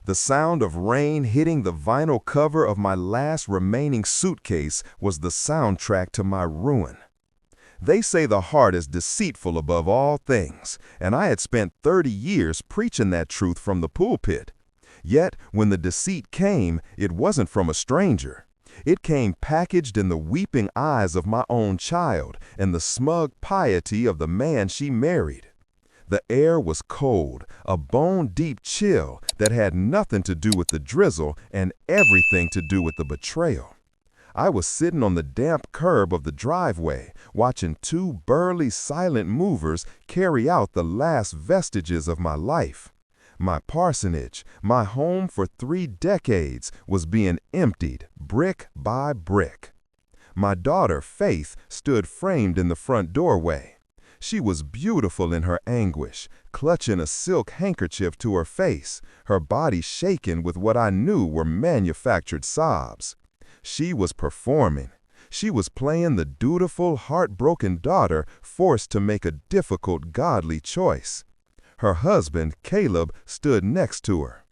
The sound of rain hitting the vinyl cover of my last remaining suitcase was the soundtrack to my ruin. They say the heart is deceitful above all things, and I had spent 30 years preaching that truth from the pulpit. Yet, when the deceit came, it wasn't from a stranger. It came packaged in the weeping eyes of my own child and the smug piety of the man she married. The air was cold, a bone-deep chill that had nothing to do with the drizzle and everything to do with the betrayal. I was sitting on the damp curb of the driveway, watching two burly, silent movers carry out the last vestiges of my life. My parsonage, my home for 3 decades, was being emptied brick by brick. My daughter, Faith, stood framed in the front doorway. She was beautiful in her anguish, clutching a silk handkerchief to her face, her body shaken with what I knew were manufactured sobs. She was performing. She was playing the dutiful, heartbroken daughter forced to make a difficult, godly choice. Her husband, Caleb, stood next to her.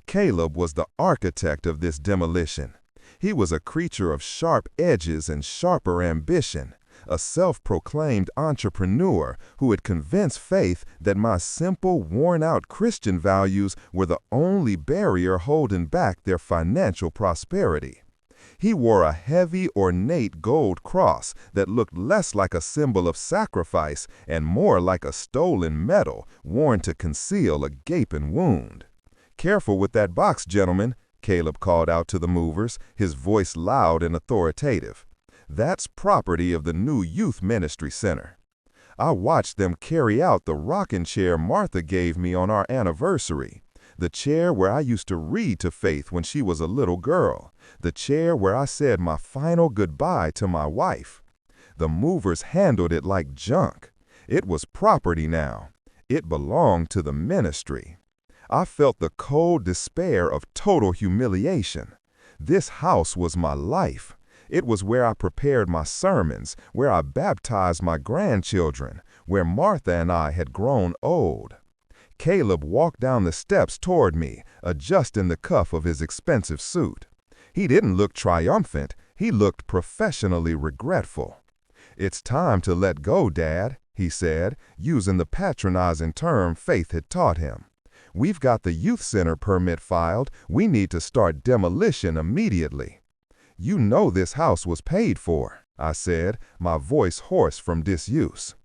Caleb was the architect of this demolition. He was a creature of sharp edges and sharper ambition, a self-proclaimed entrepreneur who had convinced Faith that my simple, worn-out Christian values were the only barrier holding back their financial prosperity. He wore a heavy, ornate gold cross that looked less like a symbol of sacrifice and more like a stolen medal worn to conceal a gaping wound. "Careful with that box, gentlemen," Caleb called out to the movers, his voice loud and authoritative. "That's property of the new youth ministry center." I watched them carry out the rocking chair Martha gave me on our anniversary. The chair where I used to read to Faith when she was a little girl. The chair where I said my final goodbye to my wife. The movers handled it like junk. It was property now. It belonged to the ministry. I felt the cold despair of total humiliation. This house was my life. It was where I prepared my sermons, where I baptized my grandchildren, where Martha and I had grown old. Caleb walked down the steps toward me, adjusting the cuff of his expensive suit. He didn't look triumphant. He looked professionally regretful. "It's time to let go, Dad," he said, using the patronizing term Faith had taught him. "We've got the youth center permit filed. We need to start demolition immediately." "You know this house was paid for," I said, my voice hoarse from disuse.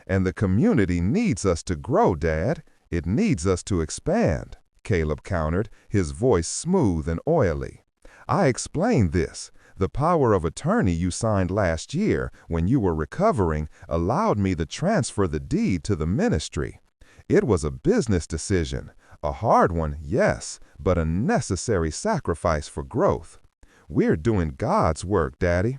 "And the community needs us to grow, Dad. It needs us to expand," Caleb countered, his voice smooth and oily. "I explained this. The power of attorney you signed last year, when you were recovering, allowed me to transfer the deed to the ministry. It was a business decision, a hard one, yes, but a necessary sacrifice for growth. We're doing God's work, Daddy."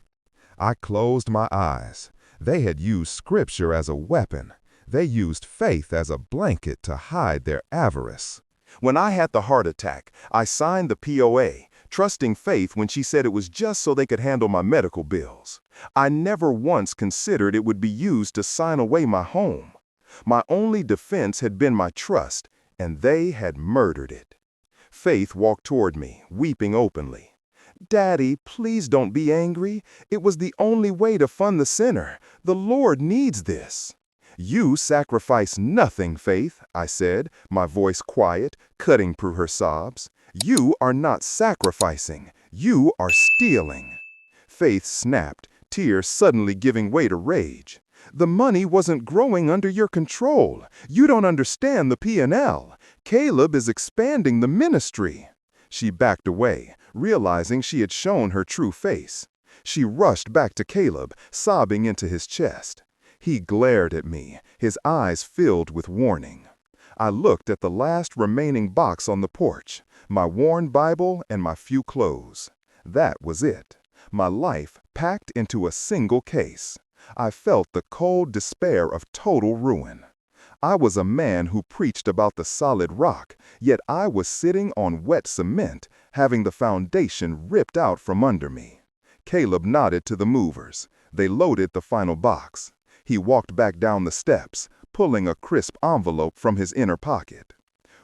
I closed my eyes. They had used Scripture as a weapon. They used faith as a blanket to hide their avarice. When I had the heart attack, I signed the POA, trusting Faith when she said it was just so they could handle my medical bills. I never once considered it would be used to sign away my home. My only defense had been my trust, and they had murdered it. Faith walked toward me, weeping openly. "Daddy, please don't be angry. It was the only way to fund the center. The Lord needs this." "You sacrifice nothing, Faith," I said, my voice quiet, cutting through her sobs. "You are not sacrificing. You are stealing." Faith snapped, tears suddenly giving way to rage. "The money wasn't growing under your control. You don't understand the P&L. Caleb is expanding the ministry." She backed away, realizing she had shown her true face. She rushed back to Caleb, sobbing into his chest. He glared at me, his eyes filled with warning. I looked at the last remaining box on the porch, my worn Bible and my few clothes. That was it. My life packed into a single case. I felt the cold despair of total ruin. I was a man who preached about the solid rock, yet I was sitting on wet cement, having the foundation ripped out from under me. Caleb nodded to the movers. They loaded the final box. He walked back down the steps, pulling a crisp envelope from his inner pocket.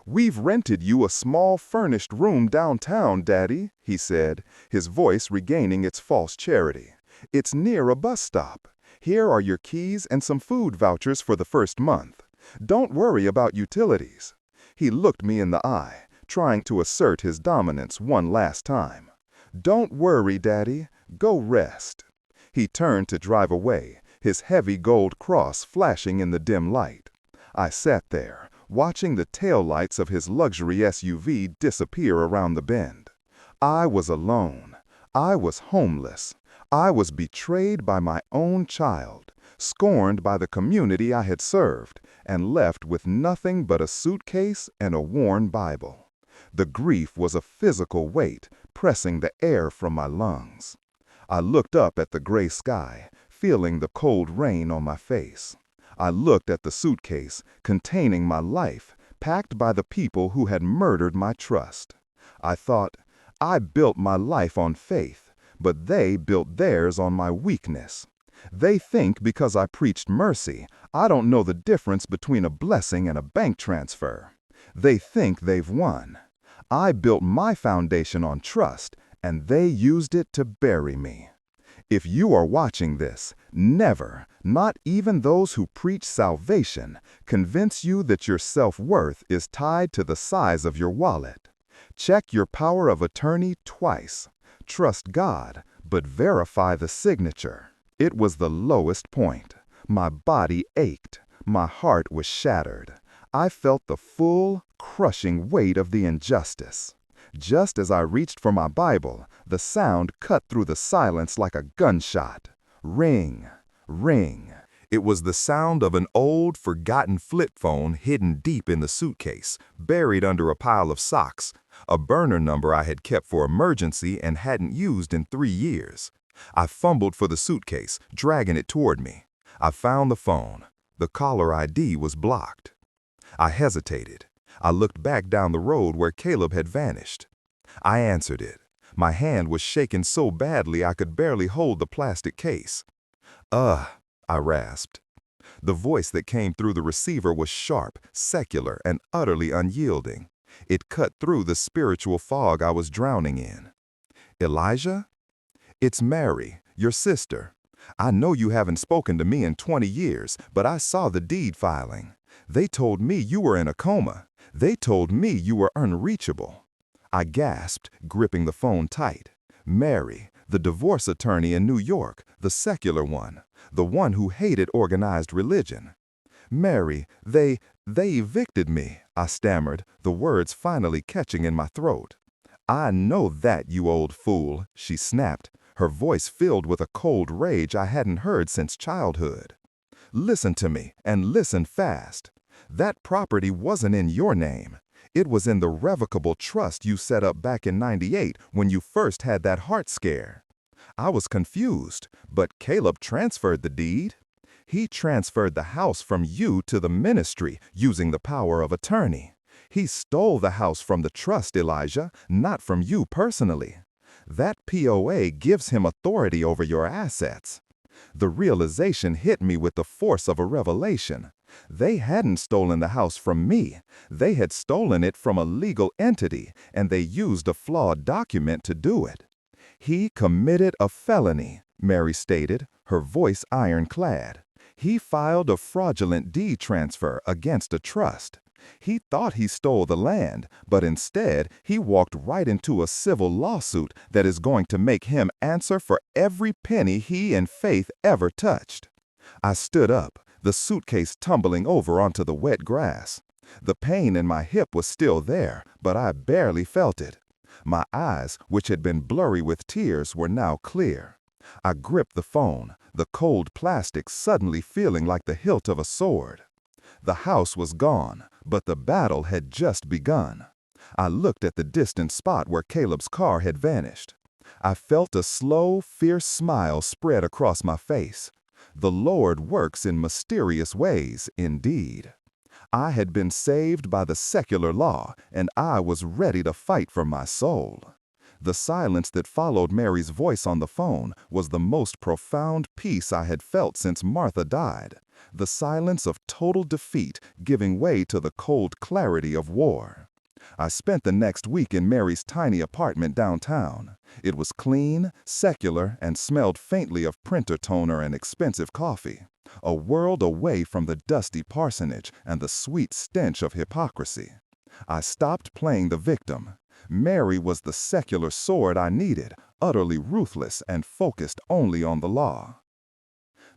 "We've rented you a small furnished room downtown, Daddy," he said, his voice regaining its false charity. "It's near a bus stop. Here are your keys and some food vouchers for the first month. Don't worry about utilities." He looked me in the eye, trying to assert his dominance one last time. "Don't worry, Daddy. Go rest." He turned to drive away, his heavy gold cross flashing in the dim light. I sat there, watching the taillights of his luxury SUV disappear around the bend. I was alone. I was homeless. I was betrayed by my own child, scorned by the community I had served, and left with nothing but a suitcase and a worn Bible. The grief was a physical weight pressing the air from my lungs. I looked up at the gray sky, feeling the cold rain on my face. I looked at the suitcase containing my life, packed by the people who had murdered my trust. I thought, I built my life on faith, but they built theirs on my weakness. They think because I preached mercy, I don't know the difference between a blessing and a bank transfer. They think they've won. I built my foundation on trust, and they used it to bury me. If you are watching this, never, not even those who preach salvation, convince you that your self-worth is tied to the size of your wallet. Check your power of attorney twice. Trust God, but verify the signature. It was the lowest point. My body ached. My heart was shattered. I felt the full, crushing weight of the injustice. Just as I reached for my Bible, the sound cut through the silence like a gunshot. Ring, ring. It was the sound of an old, forgotten flip phone hidden deep in the suitcase, buried under a pile of socks, a burner number I had kept for emergency and hadn't used in 3 years. I fumbled for the suitcase, dragging it toward me. I found the phone. The caller ID was blocked. I hesitated. I looked back down the road where Caleb had vanished. I answered it. My hand was shaking so badly I could barely hold the plastic case. I rasped. The voice that came through the receiver was sharp, secular, and utterly unyielding. It cut through the spiritual fog I was drowning in. "Elijah? It's Mary, your sister. I know you haven't spoken to me in 20 years, but I saw the deed filing. They told me you were in a coma. They told me you were unreachable." I gasped, gripping the phone tight. Mary, the divorce attorney in New York, the secular one, the one who hated organized religion. "Mary, they evicted me," I stammered, the words finally catching in my throat. "I know that, you old fool," she snapped, her voice filled with a cold rage I hadn't heard since childhood. "Listen to me, and listen fast. That property wasn't in your name. It was in the revocable trust you set up back in '98 when you first had that heart scare. I was confused, but Caleb transferred the deed. He transferred the house from you to the ministry using the power of attorney. He stole the house from the trust, Elijah, not from you personally. That POA gives him authority over your assets." The realization hit me with the force of a revelation. They hadn't stolen the house from me. They had stolen it from a legal entity, and they used a flawed document to do it. "He committed a felony," Mary stated, her voice ironclad. "He filed a fraudulent deed transfer against a trust. He thought he stole the land, but instead he walked right into a civil lawsuit that is going to make him answer for every penny he and Faith ever touched." I stood up, the suitcase tumbling over onto the wet grass. The pain in my hip was still there, but I barely felt it. My eyes, which had been blurry with tears, were now clear. I gripped the phone, the cold plastic suddenly feeling like the hilt of a sword. The house was gone, but the battle had just begun. I looked at the distant spot where Caleb's car had vanished. I felt a slow, fierce smile spread across my face. The Lord works in mysterious ways, indeed. I had been saved by the secular law, and I was ready to fight for my soul. The silence that followed Mary's voice on the phone was the most profound peace I had felt since Martha died. The silence of total defeat giving way to the cold clarity of war. I spent the next week in Mary's tiny apartment downtown. It was clean, secular, and smelled faintly of printer toner and expensive coffee. A world away from the dusty parsonage and the sweet stench of hypocrisy. I stopped playing the victim. Mary was the secular sword I needed, utterly ruthless and focused only on the law.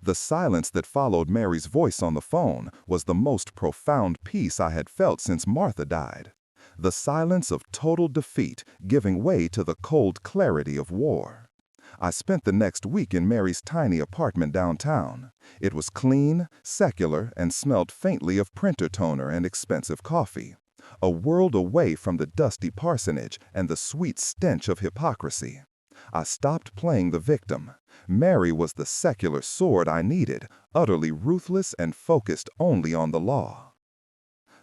The silence that followed Mary's voice on the phone was the most profound peace I had felt since Martha died. The silence of total defeat giving way to the cold clarity of war. I spent the next week in Mary's tiny apartment downtown. It was clean, secular, and smelled faintly of printer toner and expensive coffee. A world away from the dusty parsonage and the sweet stench of hypocrisy. I stopped playing the victim. Mary was the secular sword I needed, utterly ruthless and focused only on the law.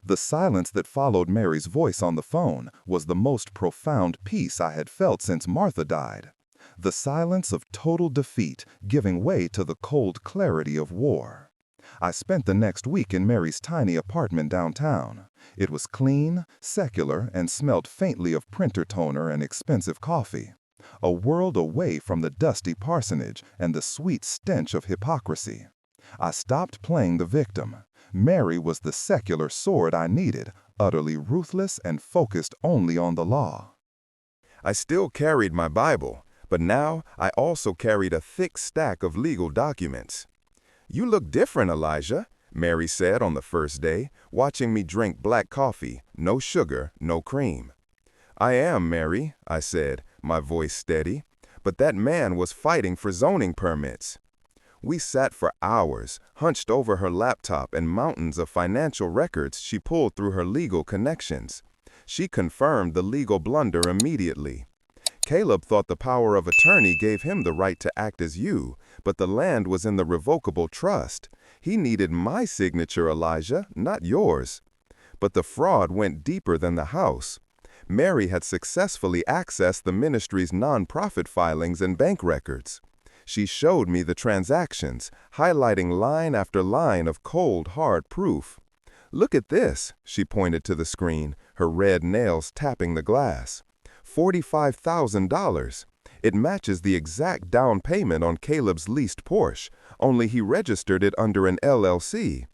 The silence that followed Mary's voice on the phone was the most profound peace I had felt since Martha died. The silence of total defeat giving way to the cold clarity of war. I spent the next week in Mary's tiny apartment downtown. It was clean, secular, and smelled faintly of printer toner and expensive coffee. A world away from the dusty parsonage and the sweet stench of hypocrisy. I stopped playing the victim. Mary was the secular sword I needed, utterly ruthless and focused only on the law. I still carried my Bible, but now I also carried a thick stack of legal documents. "You look different, Elijah," Mary said on the first day, watching me drink black coffee, no sugar, no cream. "I am, Mary," I said, my voice steady, but that man was fighting for zoning permits. We sat for hours, hunched over her laptop and mountains of financial records she pulled through her legal connections. She confirmed the legal blunder immediately. "Caleb thought the power of attorney gave him the right to act as you, but the land was in the revocable trust. He needed my signature, Elijah, not yours." But the fraud went deeper than the house. Mary had successfully accessed the ministry's nonprofit filings and bank records. She showed me the transactions, highlighting line after line of cold, hard proof. "Look at this," she pointed to the screen, her red nails tapping the glass. $45,000. It matches the exact down payment on Caleb's leased Porsche, only he registered it under an LLC.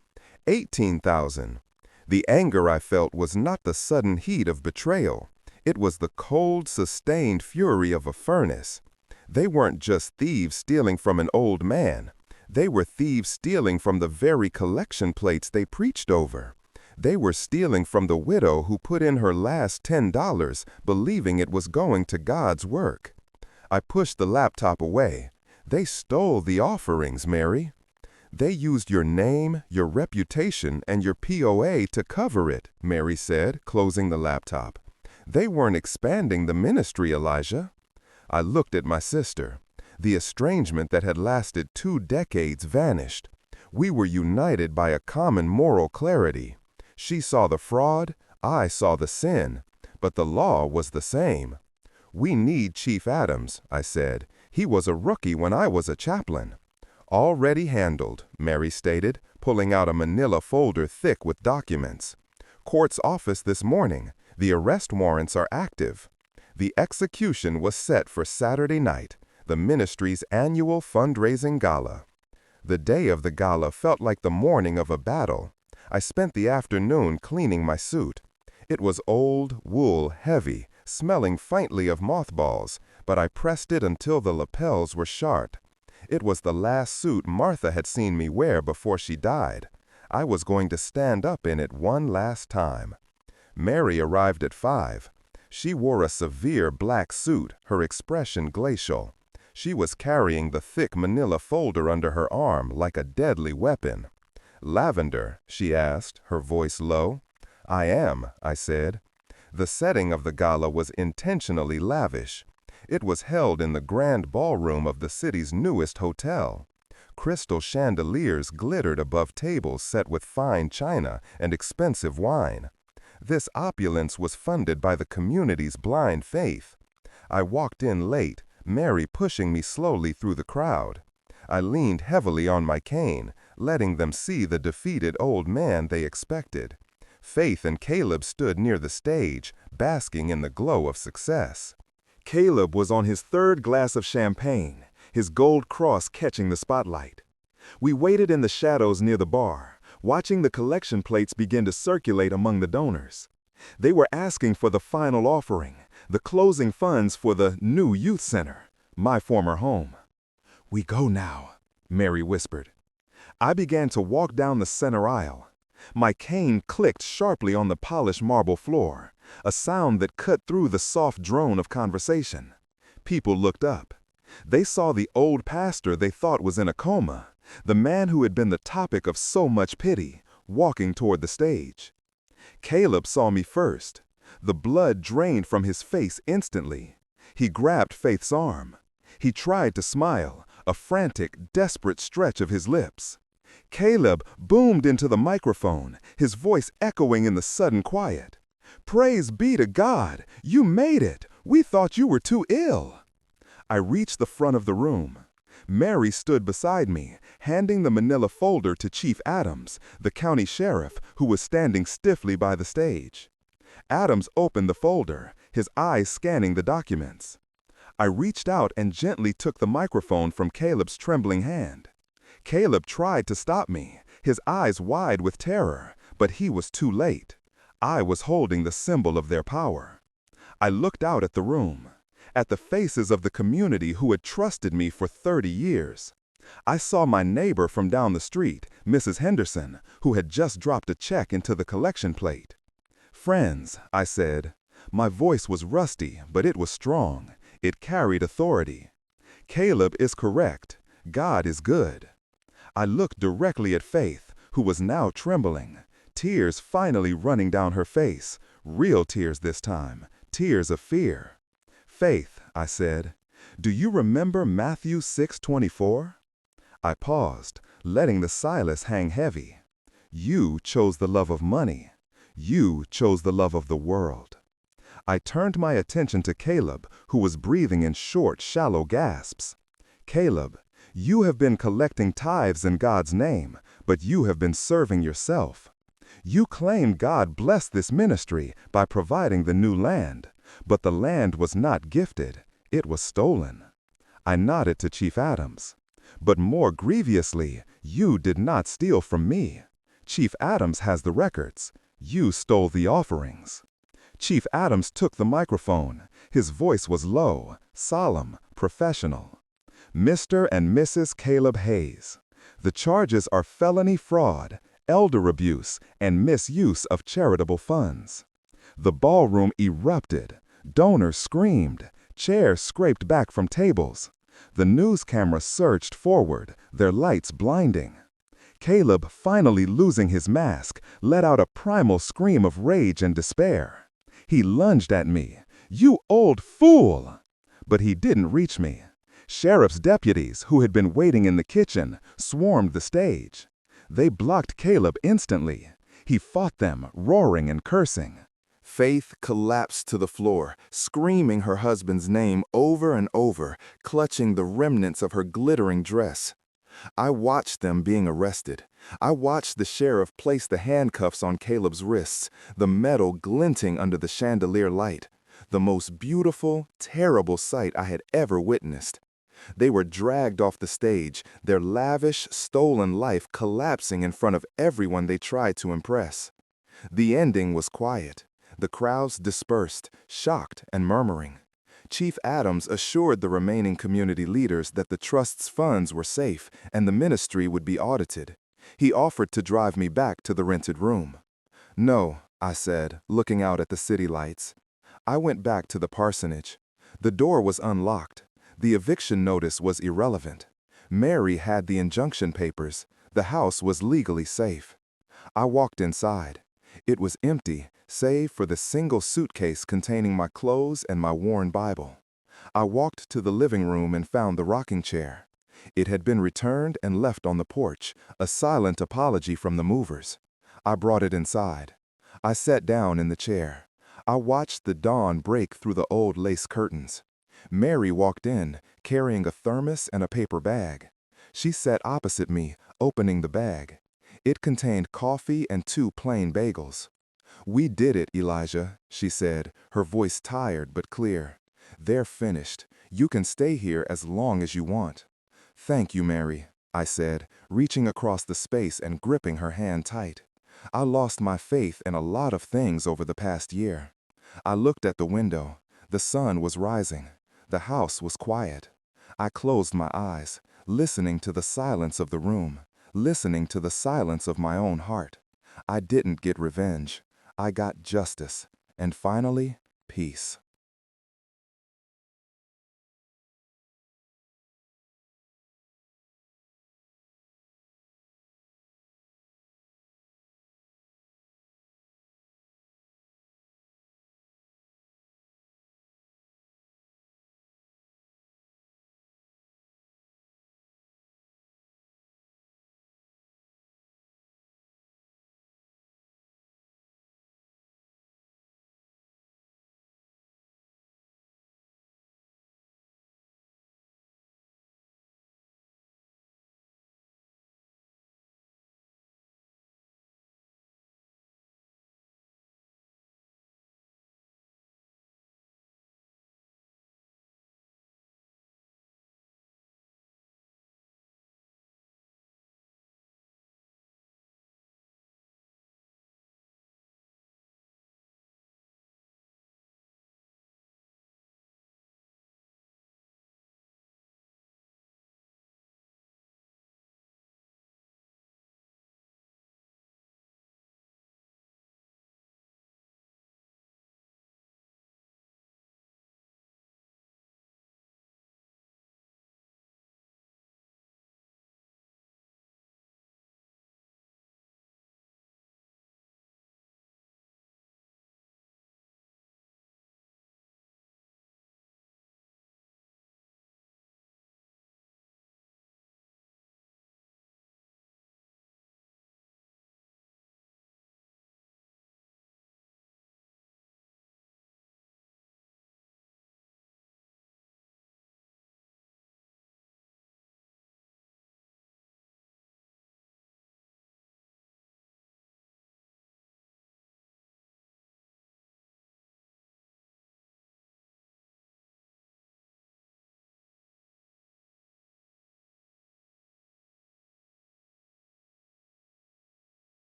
$18,000. The anger I felt was not the sudden heat of betrayal. It was the cold, sustained fury of a furnace. They weren't just thieves stealing from an old man. They were thieves stealing from the very collection plates they preached over. They were stealing from the widow who put in her last $10, believing it was going to God's work. I pushed the laptop away. "They stole the offerings, Mary. They used your name, your reputation, and your POA to cover it," Mary said, closing the laptop. "They weren't expanding the ministry, Elijah." I looked at my sister. The estrangement that had lasted 2 decades vanished. We were united by a common moral clarity. She saw the fraud, I saw the sin, but the law was the same. "We need Chief Adams," I said. "He was a rookie when I was a chaplain." "Already handled," Mary stated, pulling out a manila folder thick with documents. "Court's office this morning. The arrest warrants are active." The execution was set for Saturday night, the ministry's annual fundraising gala. The day of the gala felt like the morning of a battle. I spent the afternoon cleaning my suit. It was old, wool, heavy, smelling faintly of mothballs, but I pressed it until the lapels were sharp. It was the last suit Martha had seen me wear before she died. I was going to stand up in it one last time. Mary arrived at 5. She wore a severe black suit, her expression glacial. She was carrying the thick manila folder under her arm like a deadly weapon. "Lavender?" she asked, her voice low. "I am," I said. The setting of the gala was intentionally lavish. It was held in the grand ballroom of the city's newest hotel. Crystal chandeliers glittered above tables set with fine china and expensive wine. This opulence was funded by the community's blind faith. I walked in late, Mary pushing me slowly through the crowd. I leaned heavily on my cane, letting them see the defeated old man they expected. Faith and Caleb stood near the stage, basking in the glow of success. Caleb was on his third glass of champagne, his gold cross catching the spotlight. We waited in the shadows near the bar, watching the collection plates begin to circulate among the donors. They were asking for the final offering, the closing funds for the new youth center, my former home. "We go now," Mary whispered. I began to walk down the center aisle. My cane clicked sharply on the polished marble floor, a sound that cut through the soft drone of conversation. People looked up. They saw the old pastor they thought was in a coma, the man who had been the topic of so much pity, walking toward the stage. Caleb saw me first. The blood drained from his face instantly. He grabbed Faith's arm. He tried to smile, a frantic, desperate stretch of his lips. Caleb boomed into the microphone, his voice echoing in the sudden quiet. "Praise be to God! You made it! We thought you were too ill!" I reached the front of the room. Mary stood beside me, handing the manila folder to Chief Adams, the county sheriff, who was standing stiffly by the stage. Adams opened the folder, his eyes scanning the documents. I reached out and gently took the microphone from Caleb's trembling hand. Caleb tried to stop me, his eyes wide with terror, but he was too late. I was holding the symbol of their power. I looked out at the room, at the faces of the community who had trusted me for 30 years. I saw my neighbor from down the street, Mrs. Henderson, who had just dropped a check into the collection plate. "Friends," I said. My voice was rusty, but it was strong. It carried authority. "Caleb is correct. God is good." I looked directly at Faith, who was now trembling, tears finally running down her face, real tears this time, tears of fear. "Faith," I said, "do you remember Matthew 6:24? I paused, letting the silence hang heavy. "You chose the love of money. You chose the love of the world." I turned my attention to Caleb, who was breathing in short, shallow gasps. "Caleb, you have been collecting tithes in God's name, but you have been serving yourself. You claim God blessed this ministry by providing the new land, but the land was not gifted, it was stolen." I nodded to Chief Adams. "But more grievously, you did not steal from me. Chief Adams has the records. You stole the offerings." Chief Adams took the microphone. His voice was low, solemn, professional. "Mr. and Mrs. Caleb Hayes, the charges are felony fraud, elder abuse, and misuse of charitable funds." The ballroom erupted. Donors screamed. Chairs scraped back from tables. The news camera surged forward, their lights blinding. Caleb, finally losing his mask, let out a primal scream of rage and despair. He lunged at me. "You old fool!" But he didn't reach me. Sheriff's deputies, who had been waiting in the kitchen, swarmed the stage. They blocked Caleb instantly. He fought them, roaring and cursing. Faith collapsed to the floor, screaming her husband's name over and over, clutching the remnants of her glittering dress. I watched them being arrested. I watched the sheriff place the handcuffs on Caleb's wrists, the metal glinting under the chandelier light. The most beautiful, terrible sight I had ever witnessed. They were dragged off the stage, their lavish, stolen life collapsing in front of everyone they tried to impress. The ending was quiet. The crowds dispersed, shocked and murmuring. Chief Adams assured the remaining community leaders that the trust's funds were safe and the ministry would be audited. He offered to drive me back to the rented room. "No," I said, looking out at the city lights. I went back to the parsonage. The door was unlocked. The eviction notice was irrelevant. Mary had the injunction papers. The house was legally safe. I walked inside. It was empty, save for the single suitcase containing my clothes and my worn Bible. I walked to the living room and found the rocking chair. It had been returned and left on the porch, a silent apology from the movers. I brought it inside. I sat down in the chair. I watched the dawn break through the old lace curtains. Mary walked in, carrying a thermos and a paper bag. She sat opposite me, opening the bag. It contained coffee and 2 plain bagels. "We did it, Elijah," she said, her voice tired but clear. "They're finished. You can stay here as long as you want." "Thank you, Mary," I said, reaching across the space and gripping her hand tight. I lost my faith in a lot of things over the past year. I looked at the window. The sun was rising. The house was quiet. I closed my eyes, listening to the silence of the room, listening to the silence of my own heart. I didn't get revenge. I got justice. And finally, peace.